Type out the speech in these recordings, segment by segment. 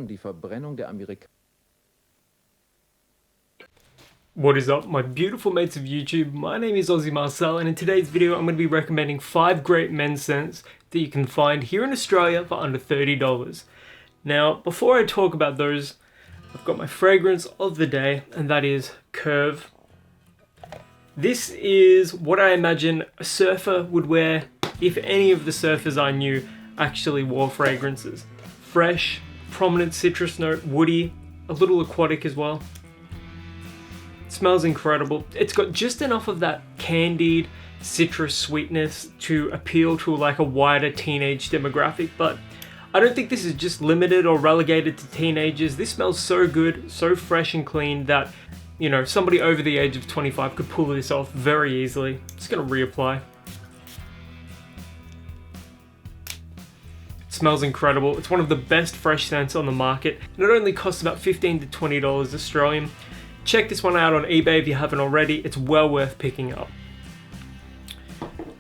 die Verbrennung der Amerikaner. What is up, my beautiful mates of YouTube? My name is Aussie Marcel, and in today's video I'm going to be recommending 5 great men's scents that you can find here in Australia for under $30. Now, before I talk about those, I've got my fragrance of the day, and that is Curve. This is what I imagine a surfer would wear if any of the surfers I knew actually wore fragrances. Fresh, prominent citrus note, woody, a little aquatic as well. It smells incredible. It's got just enough of that candied citrus sweetness to appeal to like a wider teenage demographic, but I don't think this is just limited or relegated to teenagers. This smells so good, so fresh and clean that, you know, somebody over the age of 25 could pull this off very easily. Just gonna reapply. It smells incredible. It's one of the best fresh scents on the market. And it only costs about $15 to $20 Australian. Check this one out on eBay if you haven't already. It's well worth picking up.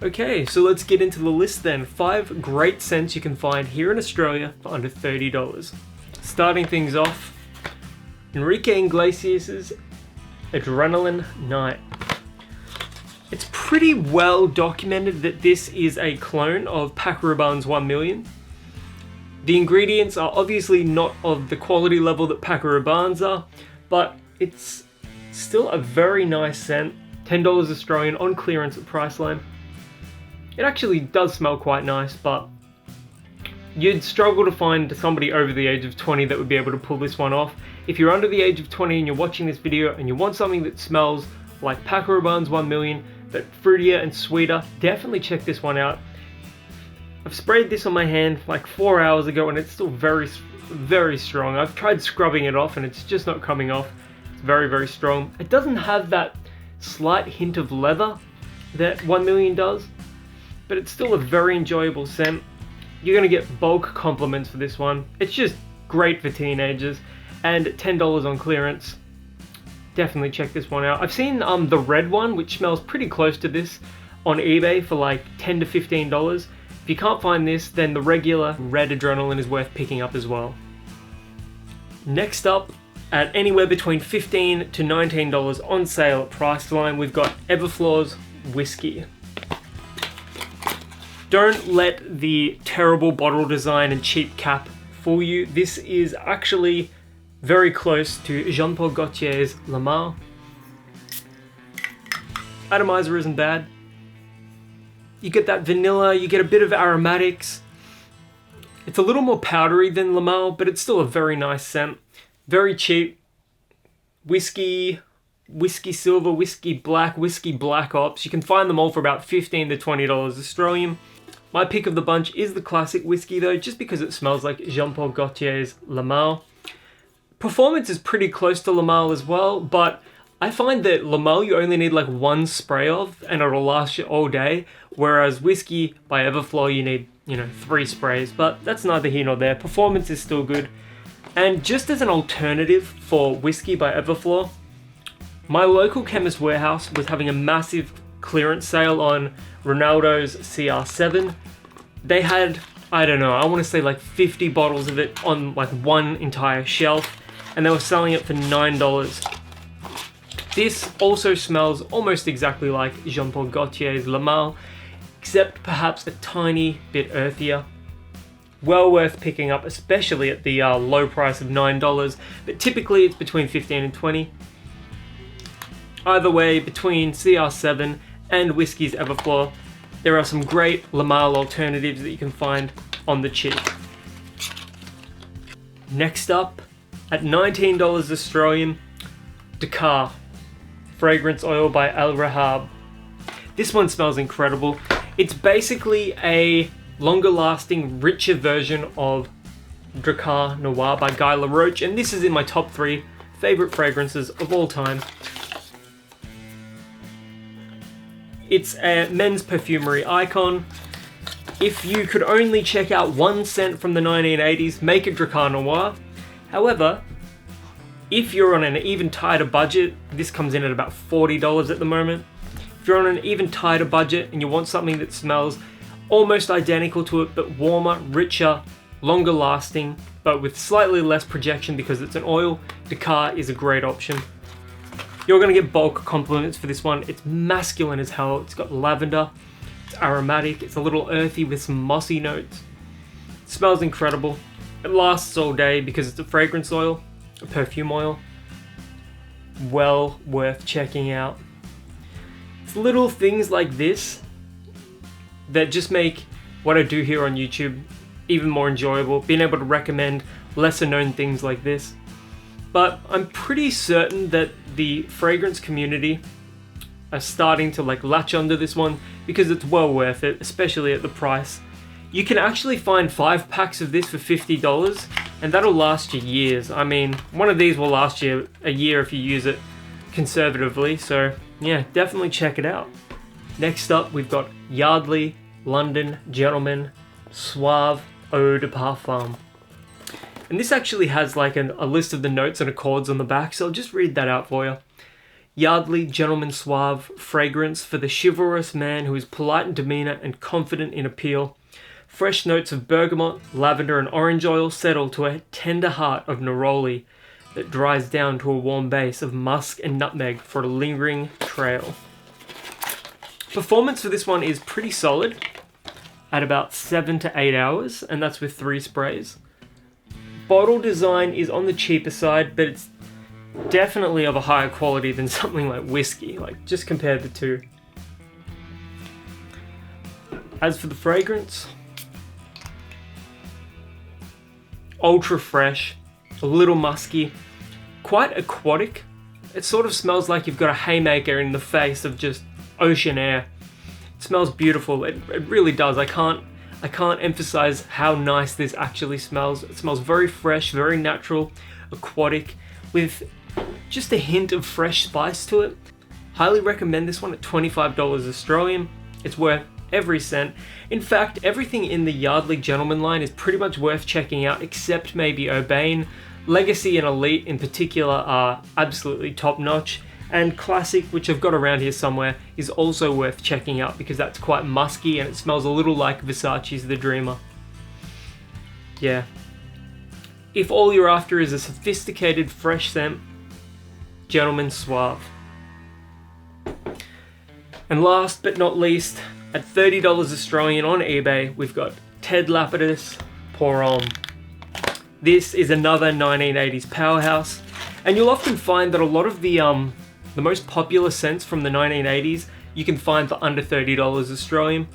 Okay, so let's get into the list then. 5 great scents you can find here in Australia for under $30. Starting things off, Enrique Iglesias' Adrenaline Night. It's pretty well documented that this is a clone of Paco Rabanne's 1 Million. The ingredients are obviously not of the quality level that Paco Rabanne's are, but it's still a very nice scent. $10 Australian on clearance at Priceline. It actually does smell quite nice, but you'd struggle to find somebody over the age of 20 that would be able to pull this one off. If you're under the age of 20 and you're watching this video and you want something that smells like Paco Rabanne's 1 Million, but fruitier and sweeter, definitely check this one out. I've sprayed this on my hand like 4 hours ago and it's still very, very strong. I've tried scrubbing it off and it's just not coming off. It's very, very strong. It doesn't have that slight hint of leather that 1 Million does, but it's still a very enjoyable scent. You're gonna get bulk compliments for this one. It's just great for teenagers, and $10 on clearance. Definitely check this one out. I've seen the red one, which smells pretty close to this, on eBay for like $10 to $15. If you can't find this, then the regular red Adrenaline is worth picking up as well. Next up, at anywhere between $15 to $19 on sale at Priceline, we've got Everflor's Whiskey. Don't let the terrible bottle design and cheap cap fool you. This is actually very close to Jean-Paul Gaultier's Le Male. Atomizer isn't bad. You get that vanilla, you get a bit of aromatics. It's a little more powdery than Le Male, but it's still a very nice scent. Very cheap. Whiskey silver, whiskey black ops. You can find them all for about $15 to $20 Australian. My pick of the bunch is the classic whiskey though, just because it smells like Jean-Paul Gaultier's Le Male. Performance is pretty close to Le Male as well, but I find that Le Male you only need like 1 spray of and it'll last you all day, whereas whiskey by Everflor you need, 3 sprays, but that's neither here nor there. Performance is still good. And just as an alternative for whiskey by Everflor, my local Chemist Warehouse was having a massive clearance sale on Ronaldo's CR7. They had, I don't know, I want to say like 50 bottles of it on like one entire shelf, and they were selling it for $9. This also smells almost exactly like Jean-Paul Gaultier's Le Male, except perhaps a tiny bit earthier. Well worth picking up, especially at the low price of $9, but typically it's between $15 and $20. Either way, between CR7 and Whiskey's Everflor, there are some great Le Male alternatives that you can find on the cheap. Next up, at $19 Australian, Dakar Fragrance Oil by Al Rahab. This one smells incredible. It's basically a longer lasting, richer version of Dakar Noir by Guy Laroche, and this is in my top 3 favorite fragrances of all time. It's a men's perfumery icon. If you could only check out one scent from the 1980s, make it Dakar Noir. However, if you're on an even tighter budget, this comes in at about $40 at the moment. If you're on an even tighter budget and you want something that smells almost identical to it, but warmer, richer, longer lasting, but with slightly less projection because it's an oil. Dakar is a great option. You're gonna get bulk compliments for this one. It's masculine as hell. It's got lavender, it's aromatic, it's a little earthy with some mossy notes. It smells incredible. It lasts all day because it's a fragrance oil, a perfume oil. Well worth checking out. It's little things like this that just make what I do here on YouTube even more enjoyable, being able to recommend lesser known things like this. But I'm pretty certain that the fragrance community are starting to latch onto this one because it's well worth it, especially at the price. You can actually find 5 packs of this for $50 and that'll last you years. I mean, one of these will last you a year if you use it conservatively, so yeah, definitely check it out. Next up, we've got Yardley London Gentleman Suave Eau de Parfum. And this actually has a list of the notes and accords on the back, so I'll just read that out for you. Yardley Gentleman Suave fragrance for the chivalrous man who is polite in demeanor and confident in appeal. Fresh notes of bergamot, lavender and orange oil settle to a tender heart of neroli that dries down to a warm base of musk and nutmeg for a lingering trail. Performance for this one is pretty solid at about 7 to 8 hours, and that's with 3 sprays. Bottle design is on the cheaper side, but it's definitely of a higher quality than something like whiskey, just compare the two. As for the fragrance, ultra fresh, a little musky, quite aquatic. It sort of smells like you've got a haymaker in the face of just ocean air. It smells beautiful. It really does. I can't emphasize how nice this actually smells. It smells very fresh, very natural, aquatic, with just a hint of fresh spice to it. Highly recommend this one at $25 Australian. It's worth every cent. In fact, everything in the Yardley Gentleman line is pretty much worth checking out except maybe Urbane. Legacy and Elite in particular are absolutely top notch. And Classic, which I've got around here somewhere, is also worth checking out because that's quite musky and it smells a little like Versace's The Dreamer. Yeah. If all you're after is a sophisticated, fresh scent, Gentleman Suave. And last but not least, at $30 Australian on eBay, we've got Ted Lapidus Pour Homme. This is another 1980s powerhouse, and you'll often find that a lot of the most popular scents from the 1980s you can find for under $30 Australian.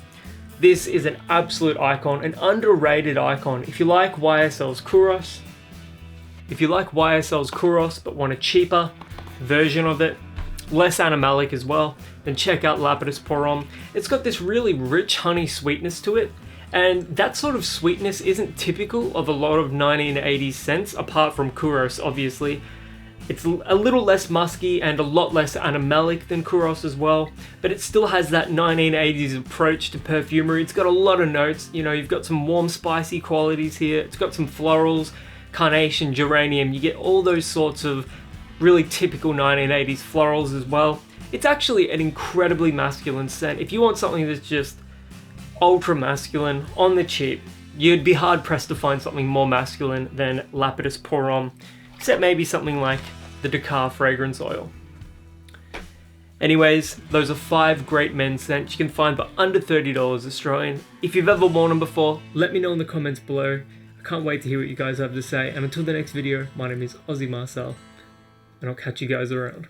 This is an absolute icon, an underrated icon. If you like YSL's Kouros, but want a cheaper version of it, less animalic as well, then check out Lapidus Pour Homme. It's got this really rich honey sweetness to it, and that sort of sweetness isn't typical of a lot of 1980s scents, apart from Kouros, obviously. It's a little less musky and a lot less animalic than Kouros as well, but it still has that 1980s approach to perfumery. It's got a lot of notes, you've got some warm spicy qualities here, it's got some florals, carnation, geranium, you get all those sorts of really typical 1980s florals as well. It's actually an incredibly masculine scent. If you want something that's just ultra masculine, on the cheap, you'd be hard pressed to find something more masculine than Lapidus Pour Homme, except maybe something like the Dakar fragrance oil. Anyways, those are 5 great men's scents you can find for under $30 Australian. If you've ever worn them before, let me know in the comments below. I can't wait to hear what you guys have to say, and until the next video, my name is Aussie Marcel, and I'll catch you guys around.